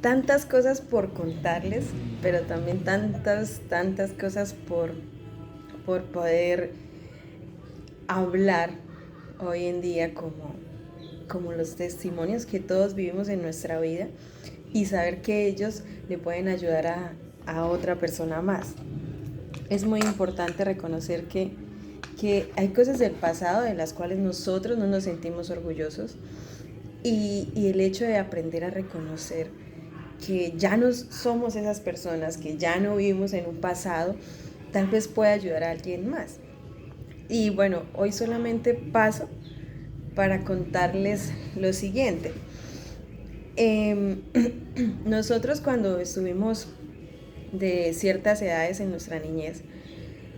tantas cosas por contarles, pero también tantas cosas por poder hablar hoy en día como los testimonios que todos vivimos en nuestra vida y saber que ellos le pueden ayudar a otra persona más. Es muy importante reconocer que hay cosas del pasado de las cuales nosotros no nos sentimos orgullosos y el hecho de aprender a reconocer que ya no somos esas personas, que ya no vivimos en un pasado, tal vez pueda ayudar a alguien más. Y bueno, hoy solamente paso para contarles lo siguiente. Nosotros cuando estuvimos de ciertas edades en nuestra niñez,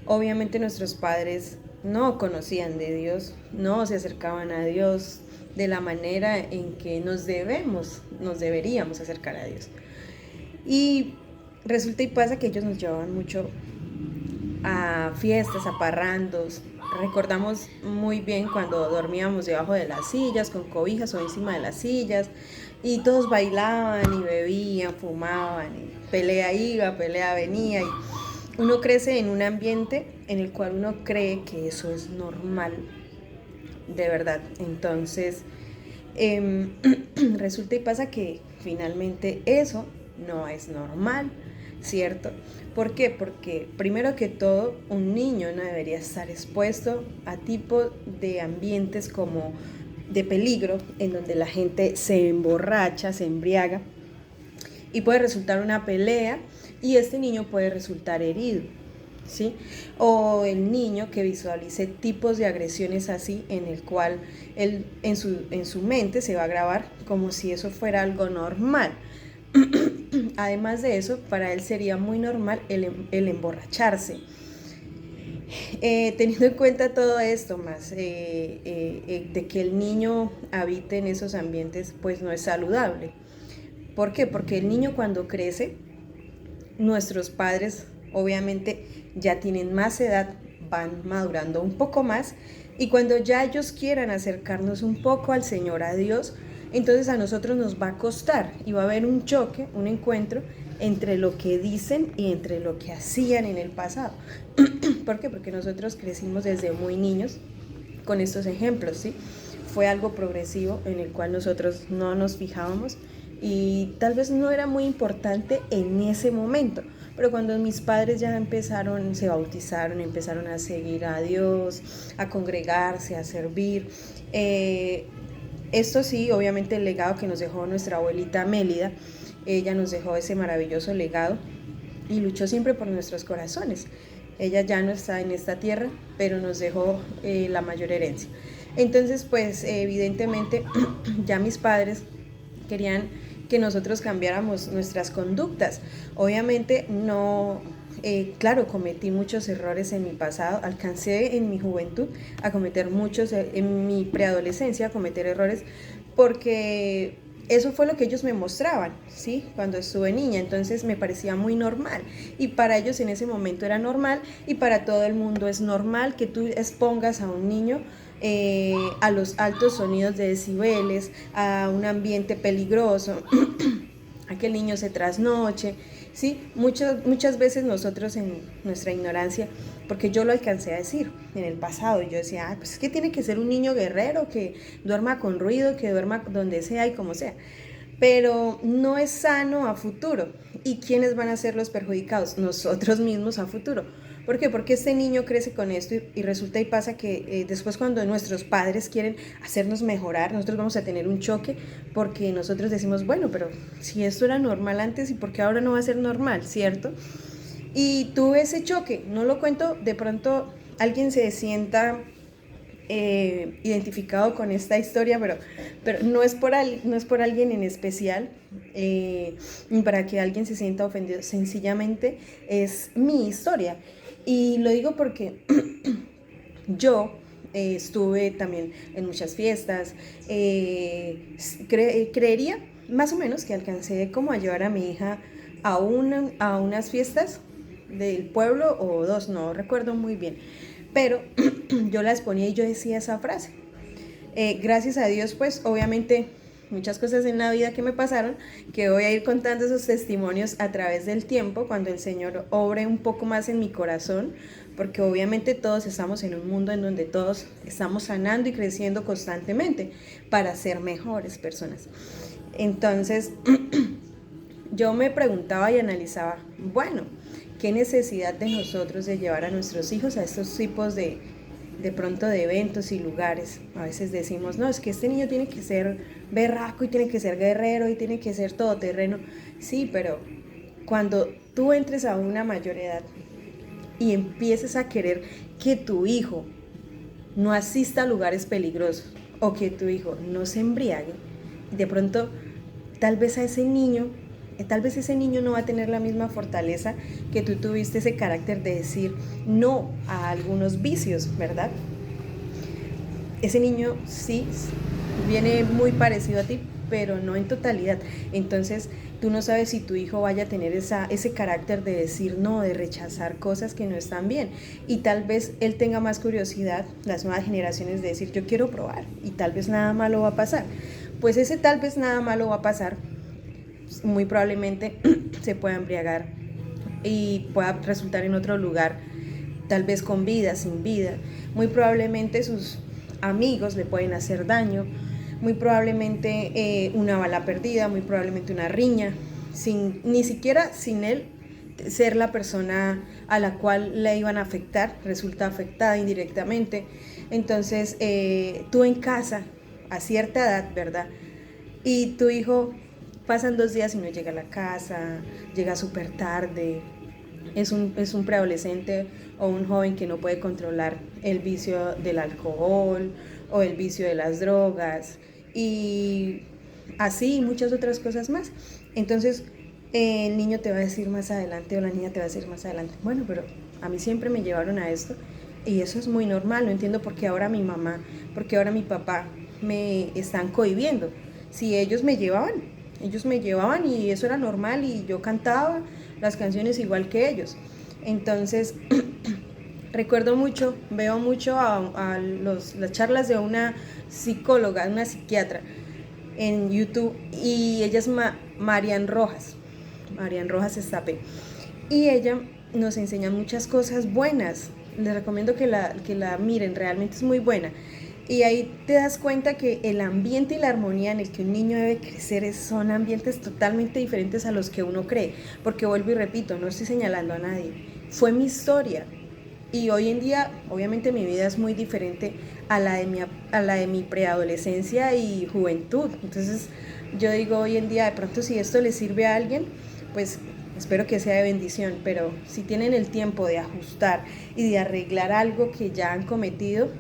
obviamente nuestros padres no conocían de Dios, no se acercaban a Dios de la manera en que nos deberíamos acercar a Dios. Y resulta y pasa que ellos nos llevaban mucho a fiestas, a parrandos. Recordamos muy bien cuando dormíamos debajo de las sillas, con cobijas o encima de las sillas, y todos bailaban y bebían, fumaban, y pelea iba, pelea venía, y uno crece en un ambiente en el cual uno cree que eso es normal, de verdad. Entonces, resulta y pasa que finalmente eso no es normal, ¿cierto? ¿Por qué? Porque primero que todo, un niño no debería estar expuesto a tipo de ambientes como de peligro, en donde la gente se emborracha, se embriaga, y puede resultar una pelea, y este niño puede resultar herido, ¿sí? O el niño que visualice tipos de agresiones así, en el cual él en su mente se va a grabar como si eso fuera algo normal. Además de eso, para él sería muy normal el emborracharse. Teniendo en cuenta todo esto más, de que el niño habite en esos ambientes, pues no es saludable. ¿Por qué? Porque el niño cuando crece, nuestros padres obviamente ya tienen más edad, van madurando un poco más, y cuando ya ellos quieran acercarnos un poco al Señor, a Dios, entonces a nosotros nos va a costar y va a haber un choque, un encuentro entre lo que dicen y entre lo que hacían en el pasado. ¿Por qué? Porque nosotros crecimos desde muy niños con estos ejemplos, ¿sí? Fue algo progresivo en el cual nosotros no nos fijábamos y tal vez no era muy importante en ese momento, pero cuando mis padres ya empezaron, se bautizaron, empezaron a seguir a Dios, a congregarse, a servir, esto sí, obviamente el legado que nos dejó nuestra abuelita Mélida, ella nos dejó ese maravilloso legado y luchó siempre por nuestros corazones. Ella ya no está en esta tierra, pero nos dejó la mayor herencia. Entonces, pues evidentemente ya mis padres querían que nosotros cambiáramos nuestras conductas. Obviamente no, claro, cometí muchos errores en mi pasado, alcancé en mi juventud a cometer muchos, en mi preadolescencia a cometer errores, porque eso fue lo que ellos me mostraban, ¿sí? Cuando estuve niña, entonces me parecía muy normal. Y para ellos en ese momento era normal, y para todo el mundo es normal que tú expongas a un niño a los altos sonidos de decibeles, a un ambiente peligroso, a que el niño se trasnoche, ¿sí? Muchas veces nosotros en nuestra ignorancia, porque yo lo alcancé a decir en el pasado, yo decía, pues es que tiene que ser un niño guerrero, que duerma con ruido, que duerma donde sea y como sea, pero no es sano a futuro. ¿Y quiénes van a ser los perjudicados? Nosotros mismos a futuro. ¿Por qué? Porque este niño crece con esto y resulta y pasa que después cuando nuestros padres quieren hacernos mejorar, nosotros vamos a tener un choque porque nosotros decimos, bueno, pero si esto era normal antes, ¿y por qué ahora no va a ser normal? ¿Cierto? Y tuve ese choque, no lo cuento, de pronto alguien se sienta identificado con esta historia, pero no es no es por alguien en especial, ni para que alguien se sienta ofendido, sencillamente es mi historia. Y lo digo porque yo estuve también en muchas fiestas, creería más o menos que alcancé como a llevar a mi hija a unas fiestas del pueblo o dos, no recuerdo muy bien, pero yo las ponía y yo decía esa frase. Gracias a Dios, pues obviamente muchas cosas en la vida que me pasaron, que voy a ir contando esos testimonios a través del tiempo, cuando el Señor obre un poco más en mi corazón, porque obviamente todos estamos en un mundo en donde todos estamos sanando y creciendo constantemente para ser mejores personas. Entonces, yo me preguntaba y analizaba, bueno, ¿qué necesidad de nosotros de llevar a nuestros hijos a estos tipos de pronto de eventos y lugares? A veces decimos, no, es que este niño tiene que ser berraco y tiene que ser guerrero y tiene que ser todoterreno. Sí, pero cuando tú entres a una mayor edad y empieces a querer que tu hijo no asista a lugares peligrosos o que tu hijo no se embriague, de pronto tal vez ese niño no va a tener la misma fortaleza que tú tuviste, ese carácter de decir no a algunos vicios, ¿verdad? Ese niño sí viene muy parecido a ti, pero no en totalidad. Entonces tú no sabes si tu hijo vaya a tener ese carácter de decir no, de rechazar cosas que no están bien. Y tal vez él tenga más curiosidad, las nuevas generaciones, de decir yo quiero probar y tal vez nada malo va a pasar. Pues ese tal vez nada malo va a pasar, muy probablemente se pueda embriagar y pueda resultar en otro lugar, tal vez con vida, sin vida. Muy probablemente sus amigos le pueden hacer daño, muy probablemente una bala perdida, muy probablemente una riña, ni siquiera sin él ser la persona a la cual le iban a afectar, resulta afectada indirectamente. Entonces tú en casa, a cierta edad, ¿verdad? Y tu hijo, pasan 2 días y no llega a la casa, llega súper tarde, es un preadolescente o un joven que no puede controlar el vicio del alcohol o el vicio de las drogas y así muchas otras cosas más. Entonces el niño te va a decir más adelante o la niña te va a decir más adelante, bueno, pero a mí siempre me llevaron a esto y eso es muy normal, no entiendo por qué ahora mi mamá, por qué ahora mi papá me están cohibiendo. Si ellos me llevaban y eso era normal y yo cantaba las canciones igual que ellos. Entonces recuerdo mucho, veo mucho las charlas de una psicóloga, una psiquiatra en YouTube, y ella es Marian Rojas Estapé, y ella nos enseña muchas cosas buenas. Les recomiendo que la miren, realmente es muy buena. Y ahí te das cuenta que el ambiente y la armonía en el que un niño debe crecer son ambientes totalmente diferentes a los que uno cree. Porque vuelvo y repito, no estoy señalando a nadie. Fue mi historia. Y hoy en día, obviamente, mi vida es muy diferente a la de mi preadolescencia y juventud. Entonces, yo digo hoy en día, de pronto si esto le sirve a alguien, pues espero que sea de bendición. Pero si tienen el tiempo de ajustar y de arreglar algo que ya han cometido,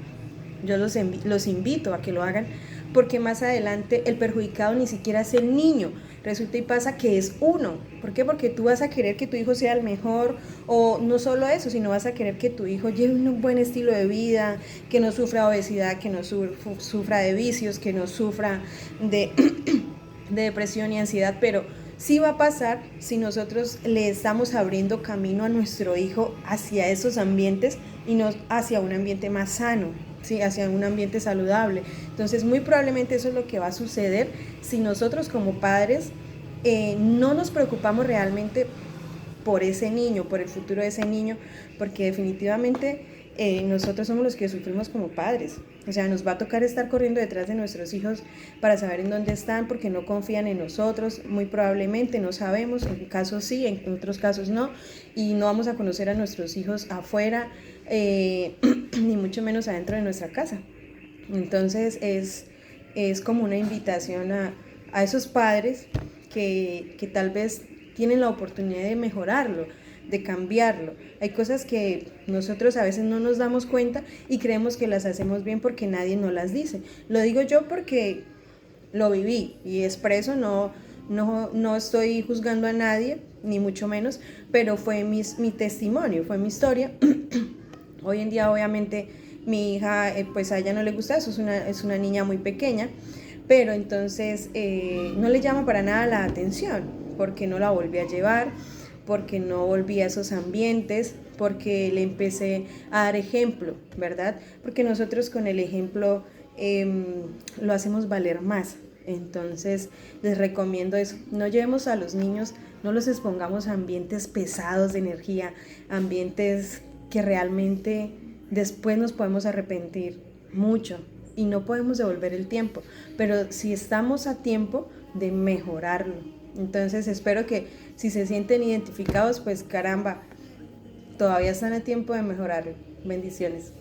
yo los invito a que lo hagan, porque más adelante el perjudicado ni siquiera es el niño, resulta y pasa que es uno. ¿Por qué? Porque tú vas a querer que tu hijo sea el mejor, o no solo eso, sino vas a querer que tu hijo lleve un buen estilo de vida, que no sufra obesidad, que no sufra de vicios, que no sufra de, de depresión y ansiedad. Pero sí va a pasar si nosotros le estamos abriendo camino a nuestro hijo hacia esos ambientes y no hacia un ambiente más sano, ¿sí? Hacia un ambiente saludable. Entonces muy probablemente eso es lo que va a suceder si nosotros como padres no nos preocupamos realmente por ese niño, por el futuro de ese niño, porque definitivamente nosotros somos los que sufrimos como padres. O sea, nos va a tocar estar corriendo detrás de nuestros hijos para saber en dónde están, porque no confían en nosotros, muy probablemente no sabemos, en casos sí, en otros casos no, y no vamos a conocer a nuestros hijos afuera, ni mucho menos adentro de nuestra casa. Entonces es como una invitación a esos padres que tal vez tienen la oportunidad de mejorarlo, de cambiarlo. Hay cosas que nosotros a veces no nos damos cuenta y creemos que las hacemos bien porque nadie nos las dice. Lo digo yo porque lo viví y expreso, no estoy juzgando a nadie, ni mucho menos, pero fue mi testimonio, fue mi historia. Hoy en día obviamente mi hija, pues a ella no le gusta eso, es una niña muy pequeña, pero entonces no le llama para nada la atención, porque no la volví a llevar, porque no volví a esos ambientes, porque le empecé a dar ejemplo, ¿verdad? Porque nosotros con el ejemplo lo hacemos valer más. Entonces les recomiendo eso, no llevemos a los niños, no los expongamos a ambientes pesados de energía, ambientes que realmente después nos podemos arrepentir mucho y no podemos devolver el tiempo, pero si estamos a tiempo de mejorarlo. Entonces espero que si se sienten identificados, pues caramba, todavía están a tiempo de mejorarlo. Bendiciones.